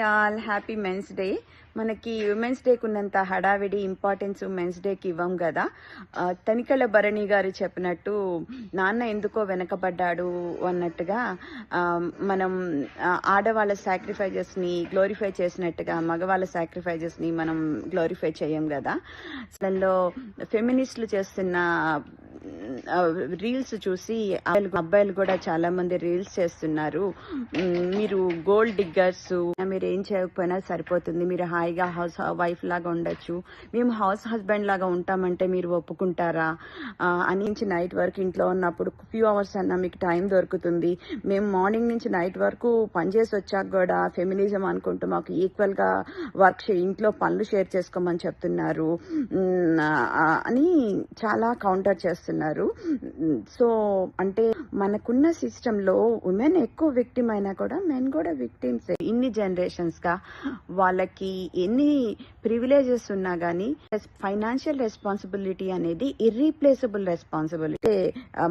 All happy men's day. మనకి women's డేకి ఉన్నంత హడావిడి ఇంపార్టెన్స్ మెన్స్ డేకి ఇవ్వం కదా. తనికెళ్ళ భరణి గారు చెప్పినట్టు నాన్న ఎందుకో వెనకబడ్డాడు అన్నట్టుగా మనం ఆడవాళ్ళ సాక్రిఫైజెస్ని గ్లోరిఫై చేసినట్టుగా మగవాళ్ళ సాక్రిఫైజెస్ని మనం గ్లోరిఫై చేయం కదా. దానిలో ఫెమినిస్టులు చేస్తున్న రీల్స్ చూసి అబ్బాయిలు కూడా చాలా మంది రీల్స్ చేస్తున్నారు. మీరు గోల్డ్ డిగ్గర్స్, మీరు ఏం చేయకపోయినా సరిపోతుంది, మీరు హాయిగా హౌస్ వైఫ్ లాగా ఉండొచ్చు, మేము హౌస్ హస్బెండ్ లాగా ఉంటామంటే మీరు ఒప్పుకుంటారా అని. నైట్ వరకు ఇంట్లో ఉన్నప్పుడు ఫ్యూ అవర్స్ అన్నా మీకు టైం దొరుకుతుంది, మేము మార్నింగ్ నుంచి నైట్ వరకు పనిచేసి వచ్చాక కూడా ఫెమినిజం అనుకుంటూ మాకు ఈక్వల్గా వర్క్ ఇంట్లో పనులు షేర్ చేసుకోమని చెప్తున్నారు అని చాలా కౌంటర్ చేస్తున్నారు. సో అంటే మనకున్న సిస్టంలో ఉమెన్ ఎక్కువ విక్టిమ్ అయినా కూడా మెన్ కూడా విక్టిమ్స్. ఇన్ని జనరేషన్స్ గా వాళ్ళకి ఎన్ని ప్రివిలేజెస్ ఉన్నా గానీ ఫైనాన్షియల్ రెస్పాన్సిబిలిటీ అనేది ఇర్రీప్లేసబుల్ రెస్పాన్సిబిలిటీ.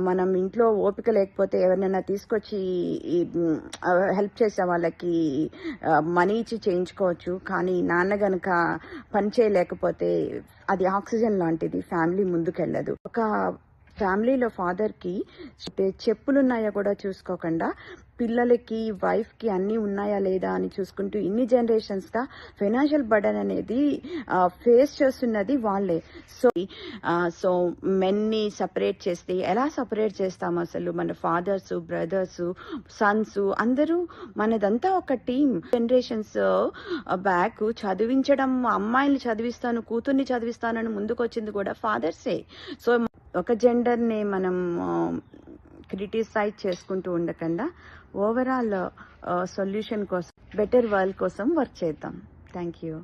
మనం ఇంట్లో ఓపిక లేకపోతే ఎవరినైనా తీసుకొచ్చి హెల్ప్ చేసే వాళ్ళకి మనీ ఇచ్చి చేయించుకోవచ్చు, కానీ నాన్న గనక పని చేయలేకపోతే అది ఆక్సిజన్ లాంటిది, ఫ్యామిలీ ముందుకెళ్ళదు. ఒక ఫ్యామిలీలో ఫాదర్కి చెప్పులున్నాయా కూడా చూసుకోకుండా పిల్లలకి వైఫ్కి అన్నీ ఉన్నాయా లేదా అని చూసుకుంటూ ఇన్ని జనరేషన్స్గా ఫైనాన్షియల్ బర్డెన్ అనేది ఫేస్ చేస్తున్నది వాళ్ళే. సో మెన్ని సపరేట్ చేస్తే ఎలా సపరేట్ చేస్తాం అసలు? మన ఫాదర్స్, బ్రదర్స్, సన్స్ అందరూ మనదంతా ఒక టీం. జనరేషన్స్ బ్యాక్ చదివించడం, అమ్మాయిని చదివిస్తాను కూతుర్ని చదివిస్తానని ముందుకు వచ్చింది కూడా ఫాదర్సే. సో ఒక జెండర్ని మనం క్రిటిసైజ్ చేసుకుంటూ ఉండకుండా ఓవరాల్ సొల్యూషన్ కోసం, బెటర్ వరల్డ్ కోసం వర్క్ చేద్దాం. Thank you.